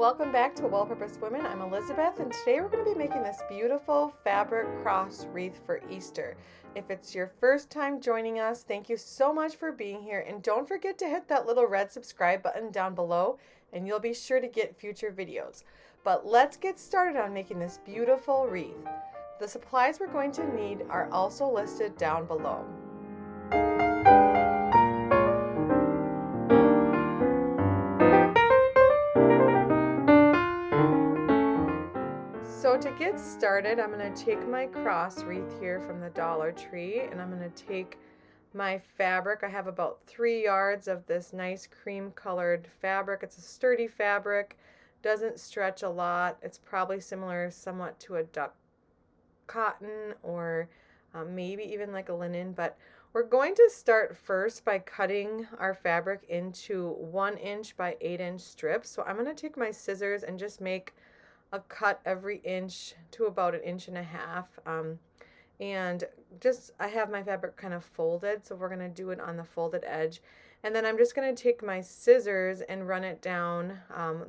Welcome back to Well-Purposed Women. I'm Elizabeth, and today we're going to be making this beautiful fabric cross wreath for Easter. If it's your first time joining us, thank you so much for being here, and don't forget to hit that little red subscribe button down below and you'll be sure to get future videos. But let's get started on making this beautiful wreath. The supplies we're going to need are also listed down below. So to get started, I'm going to take my cross wreath here from the Dollar Tree, and I'm going to take my fabric. I have about 3 yards of this nice cream colored fabric. It's a sturdy fabric, doesn't stretch a lot. It's probably similar somewhat to a duck cotton or maybe even like a linen, but we're going to start first by cutting our fabric into 1 inch by 8 inch strips. So I'm going to take my scissors and just make a cut every inch to about 1.5 inches. And just I have my fabric kind of folded, so we're going to do it on the folded edge. And then I'm just going to take my scissors and run it down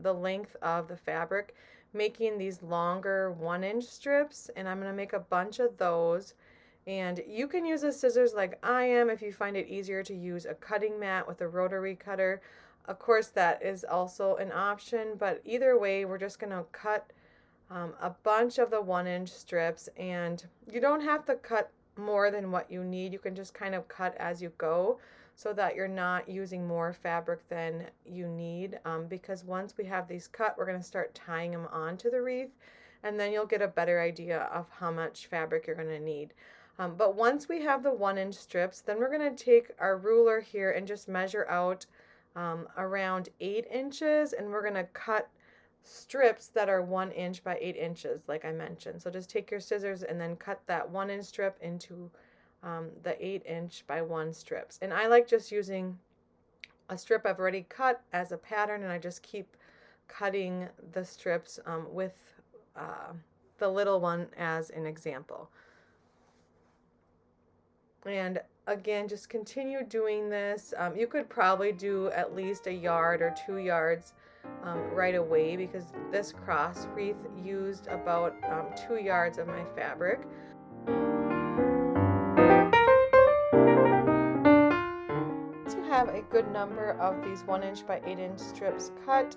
the length of the fabric, making these longer 1 inch strips, and I'm going to make a bunch of those. And you can use the scissors like I am if you find it easier to use a cutting mat with a rotary cutter. Of course, that is also an option, but either way, we're just going to cut a bunch of the 1 inch strips, and you don't have to cut more than what you need. You can just kind of cut as you go so that you're not using more fabric than you need, because once we have these cut, we're going to start tying them onto the wreath, and then you'll get a better idea of how much fabric you're going to need. But once we have the 1 inch strips, then we're going to take our ruler here and just measure out around 8 inches, and we're going to cut strips that are 1 inch by 8 inches like I mentioned. So just take your scissors and then cut that 1 inch strip into the 8 inch by 1 strips. And I like just using a strip I've already cut as a pattern, and I just keep cutting the strips with the little one as an example. And again, just continue doing this. You could probably do at least 1 yard or 2 yards right away, because this cross wreath used about 2 yards of my fabric. Once you have a good number of these 1 inch by 8 inch strips cut,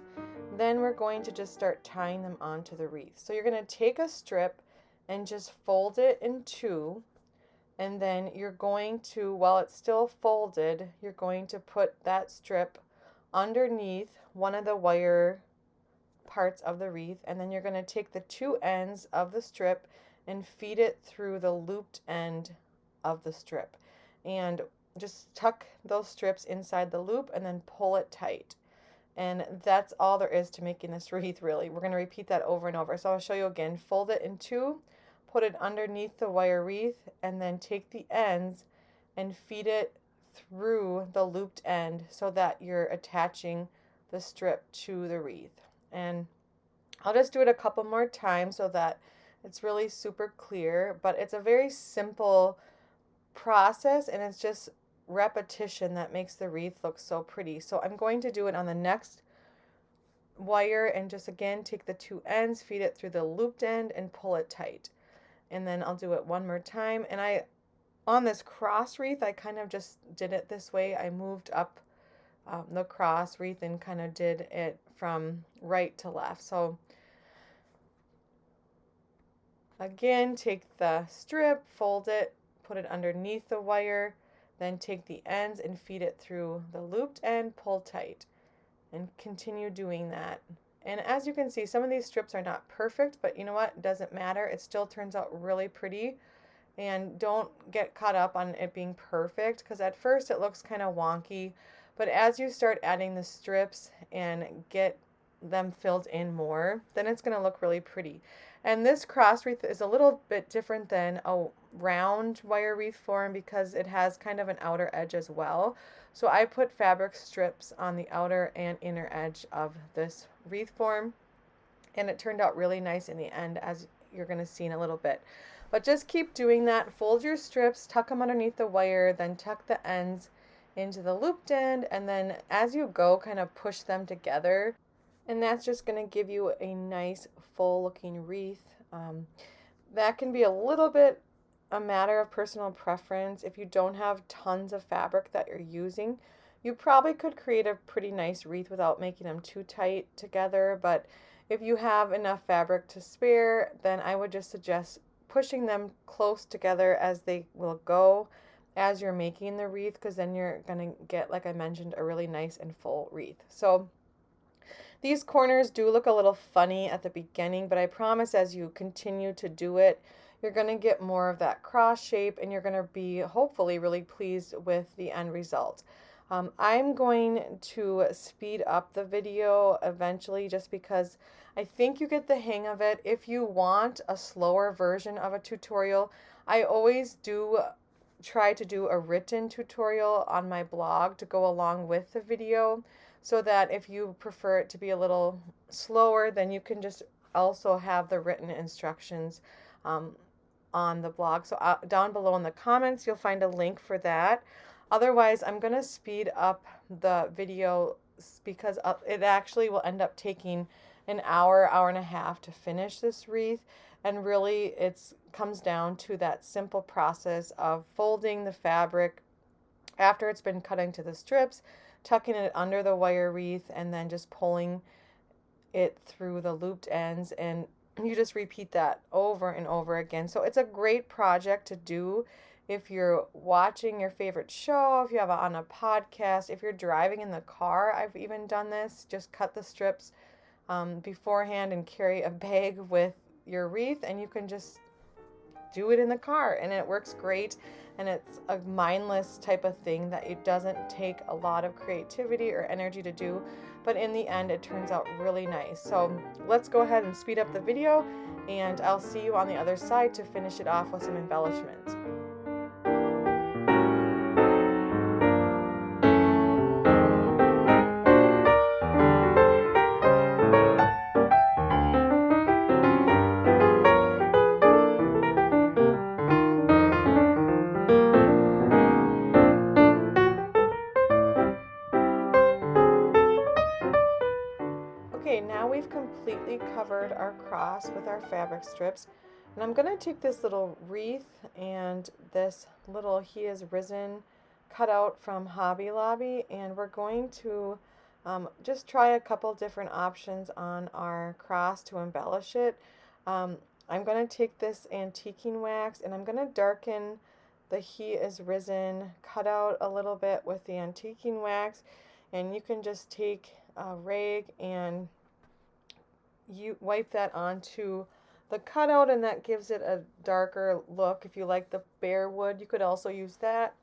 then we're going to just start tying them onto the wreath. So you're going to take a strip and just fold it in two. And then you're going to, while it's still folded, you're going to put that strip underneath one of the wire parts of the wreath, and then you're going to take the 2 ends of the strip and feed it through the looped end of the strip. And just tuck those strips inside the loop and then pull it tight. And that's all there is to making this wreath, really. We're going to repeat that over and over. So I'll show you again. Fold it in two, put it underneath the wire wreath, and then take the ends and feed it through the looped end so that you're attaching the strip to the wreath. And I'll just do it a couple more times so that it's really super clear, but it's a very simple process, and it's just repetition that makes the wreath look so pretty. So I'm going to do it on the next wire, and just again take the 2 ends, feed it through the looped end, and pull it tight. And then I'll do it one more time. And on this cross wreath, I kind of just did it this way. I moved up the cross wreath and kind of did it from right to left. So again, take the strip, fold it, put it underneath the wire, then take the ends and feed it through the looped end, pull tight, and continue doing that. And as you can see, some of these strips are not perfect, but you know what? It doesn't matter. It still turns out really pretty. And don't get caught up on it being perfect, because at first it looks kind of wonky. But as you start adding the strips and get them filled in more, then it's going to look really pretty. And this cross wreath is a little bit different than a round wire wreath form because it has kind of an outer edge as well. So I put fabric strips on the outer and inner edge of this wreath form, and it turned out really nice in the end, as you're going to see in a little bit. But just keep doing that. Fold your strips, tuck them underneath the wire, then tuck the ends into the looped end, and then as you go, kind of push them together And that's just going to give you a nice full looking wreath. That can be a little bit a matter of personal preference. If you don't have tons of fabric that you're using, you probably could create a pretty nice wreath without making them too tight together. But if you have enough fabric to spare, then I would just suggest pushing them close together as they will go as you're making the wreath, because then you're going to get, like I mentioned, a really nice and full wreath. So these corners do look a little funny at the beginning, but I promise as you continue to do it, you're going to get more of that cross shape, and you're going to be hopefully really pleased with the end result. I'm going to speed up the video eventually just because I think you get the hang of it. If you want a slower version of a tutorial, I always do try to do a written tutorial on my blog to go along with the video, so that if you prefer it to be a little slower, then you can just also have the written instructions on the blog. So down below in the comments, you'll find a link for that. Otherwise, I'm going to speed up the video because it actually will end up taking an hour, hour and a half to finish this wreath. And really, it comes down to that simple process of folding the fabric after it's been cut into the strips, tucking it under the wire wreath, and then just pulling it through the looped ends, and you just repeat that over and over again. So it's a great project to do if you're watching your favorite show, if you have it on a podcast, if you're driving in the car. I've even done this. Just cut the strips beforehand and carry a bag with your wreath, and you can just do it in the car, and it works great. And it's a mindless type of thing that it doesn't take a lot of creativity or energy to do, but in the end it turns out really nice. So let's go ahead and speed up the video, and I'll see you on the other side to finish it off with some embellishments. Okay, now we've completely covered our cross with our fabric strips, and I'm going to take this little wreath and this little He Is Risen cutout from Hobby Lobby, and we're going to just try a couple different options on our cross to embellish it. I'm going to take this antiquing wax, and I'm going to darken the He Is Risen cutout a little bit with the antiquing wax, and you can just take a rag and you wipe that onto the cutout, and that gives it a darker look. If you like the bare wood, you could also use that,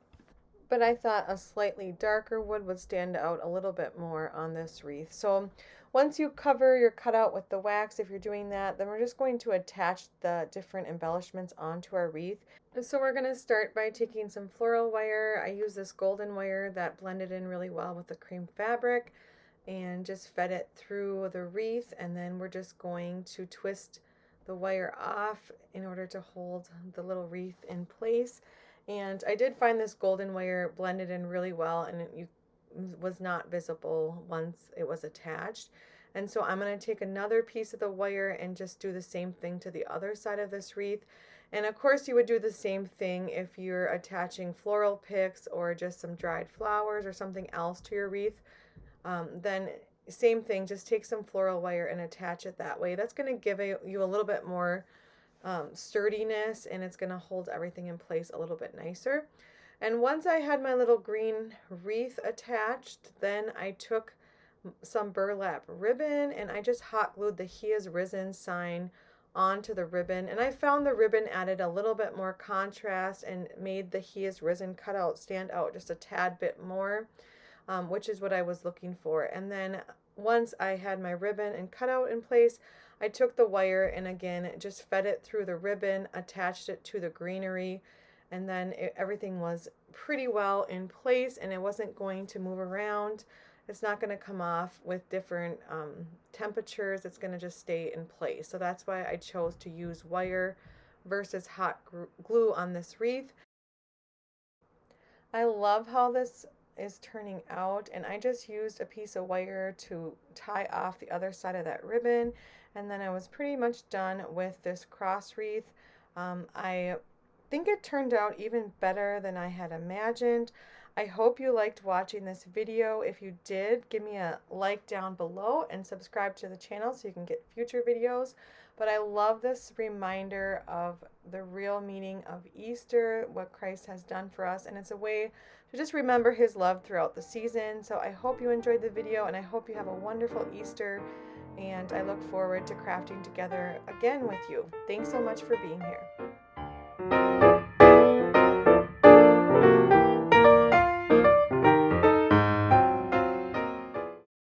but I thought a slightly darker wood would stand out a little bit more on this wreath. So once you cover your cutout with the wax, if you're doing that, then we're just going to attach the different embellishments onto our wreath. So we're going to start by taking some floral wire. I use this golden wire that blended in really well with the cream fabric, and just fed it through the wreath, and then we're just going to twist the wire off in order to hold the little wreath in place. And I did find this golden wire blended in really well, and it was not visible once it was attached. And so I'm going to take another piece of the wire and just do the same thing to the other side of this wreath. And of course you would do the same thing if you're attaching floral picks or just some dried flowers or something else to your wreath. Then same thing, just take some floral wire and attach it that way. That's going to give you a little bit more sturdiness, and it's going to hold everything in place a little bit nicer. And once I had my little green wreath attached, then I took some burlap ribbon and I just hot glued the He Is Risen sign onto the ribbon, and I found the ribbon added a little bit more contrast and made the He Is Risen cutout stand out just a tad bit more. Which is what I was looking for. And then once I had my ribbon and cutout in place, I took the wire and again just fed it through the ribbon, attached it to the greenery, and then everything was pretty well in place, and it wasn't going to move around. It's not going to come off with different temperatures. It's going to just stay in place. So that's why I chose to use wire versus hot glue on this wreath. I love how this is turning out, and I just used a piece of wire to tie off the other side of that ribbon, and then I was pretty much done with this cross wreath. I think it turned out even better than I had imagined. I hope you liked watching this video. If you did, give me a like down below and subscribe to the channel so you can get future videos. But I love this reminder of the real meaning of Easter, what Christ has done for us, and it's a way to just remember his love throughout the season. So I hope you enjoyed the video, and I hope you have a wonderful Easter, and I look forward to crafting together again with you. Thanks so much for being here.